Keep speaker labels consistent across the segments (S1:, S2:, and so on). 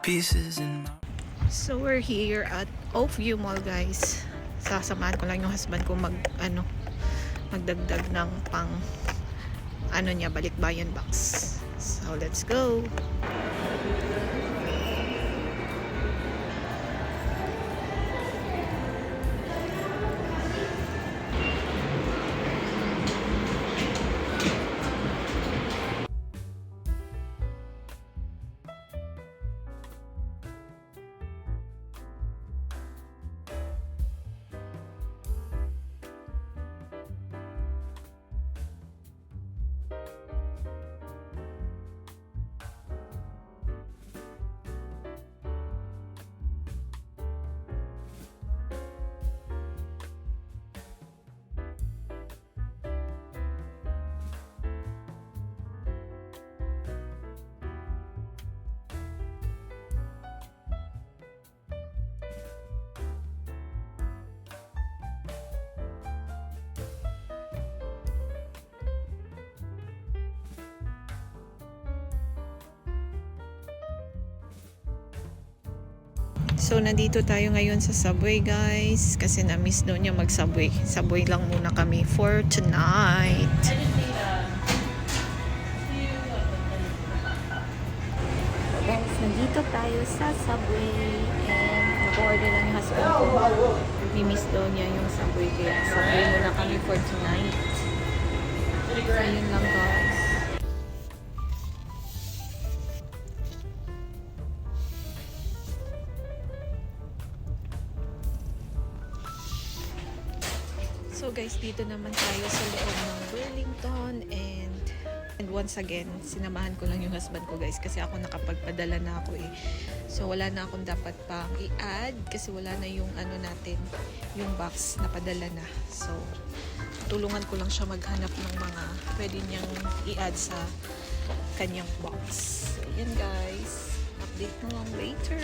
S1: pieces in my...
S2: So we're here at Oakview Mall, guys. Sasamahan ko lang yung husband ko magdagdag ng pang niya, balikbayan box. So let's go. So, nandito tayo ngayon sa Subway, guys. Kasi na-miss daw niya mag-Subway. Subway lang muna kami for tonight. So, guys, nandito tayo sa Subway. And nag-order lang yung husband ko. Mi-miss daw niya yung Subway. Kaya Subway muna kami for tonight. So, yun lang, guys. So guys, dito naman tayo sa loob ng Burlington and once again, sinamahan ko lang yung husband ko, guys, kasi ako nakapagpadala na ako eh. So wala na akong dapat pang i-add kasi wala na yung natin, yung box na padala na. So tulungan ko lang siya maghanap ng mga pwede niyang i-add sa kanyang box. So yan, guys, update na lang later.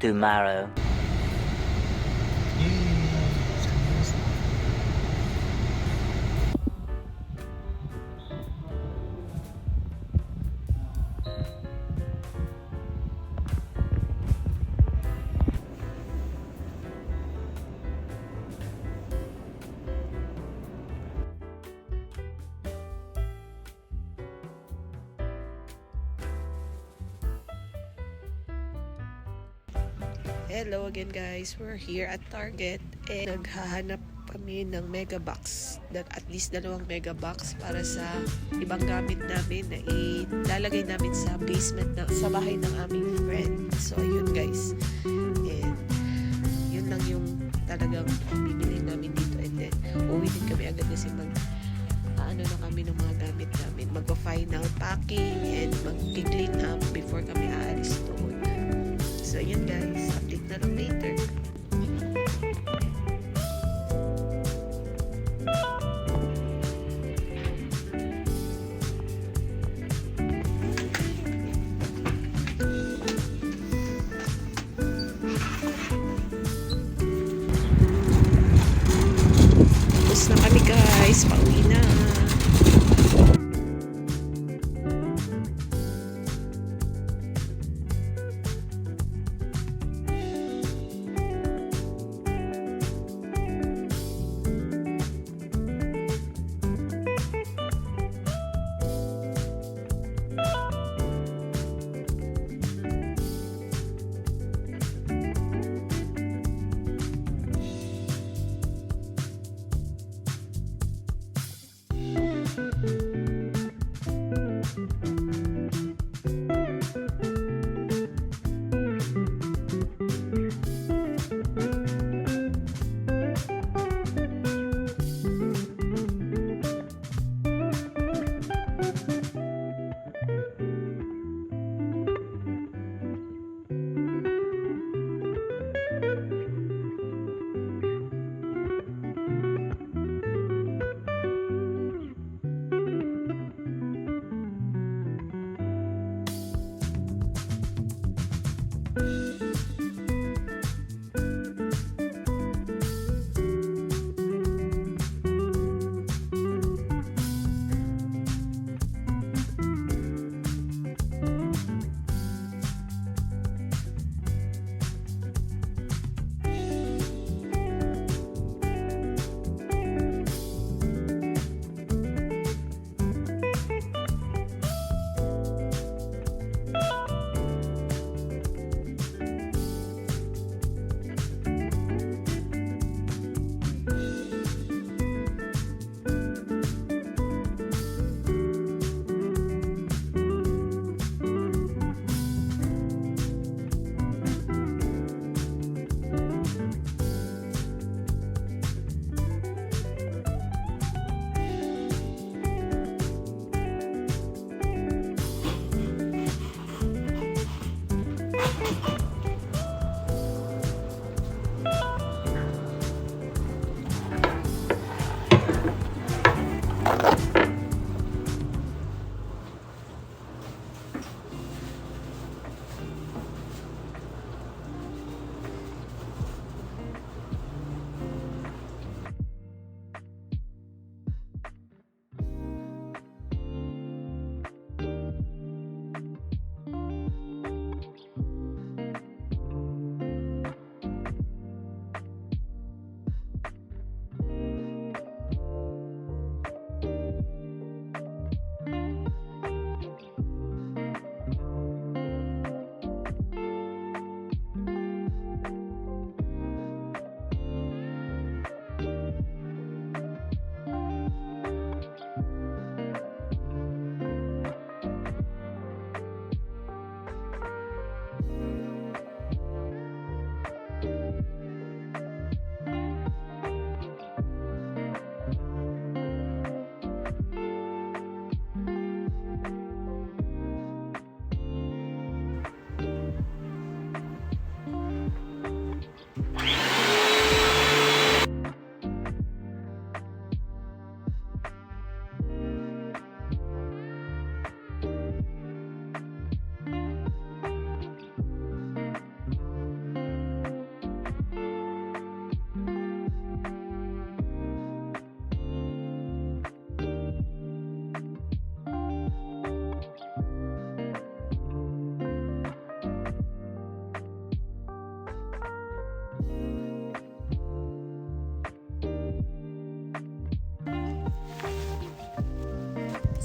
S3: Tomorrow.
S2: Hello again, guys. We're here at Target and naghahanap kami ng mega box. At least 2 mega box para sa ibang gamit namin na ilalagay namin sa basement sa bahay ng aming friend. So ayun, guys. And yun lang yung talagang bibili namin dito. And then uwi din kami agad kasi na kami ng mga gamit namin. Mag-final packing and mag-clean up before kami aalis doon. So yun, guys, update na lang later. Tapos na kami, guys, pauwi na.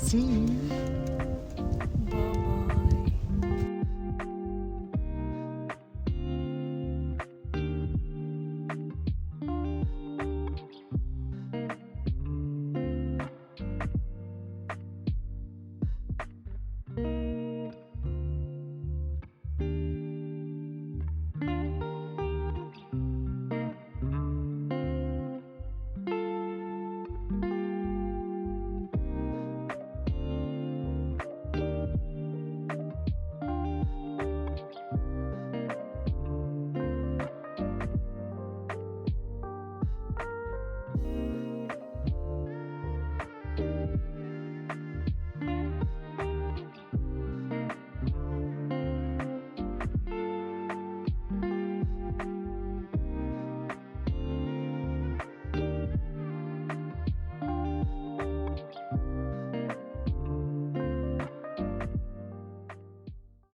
S1: See?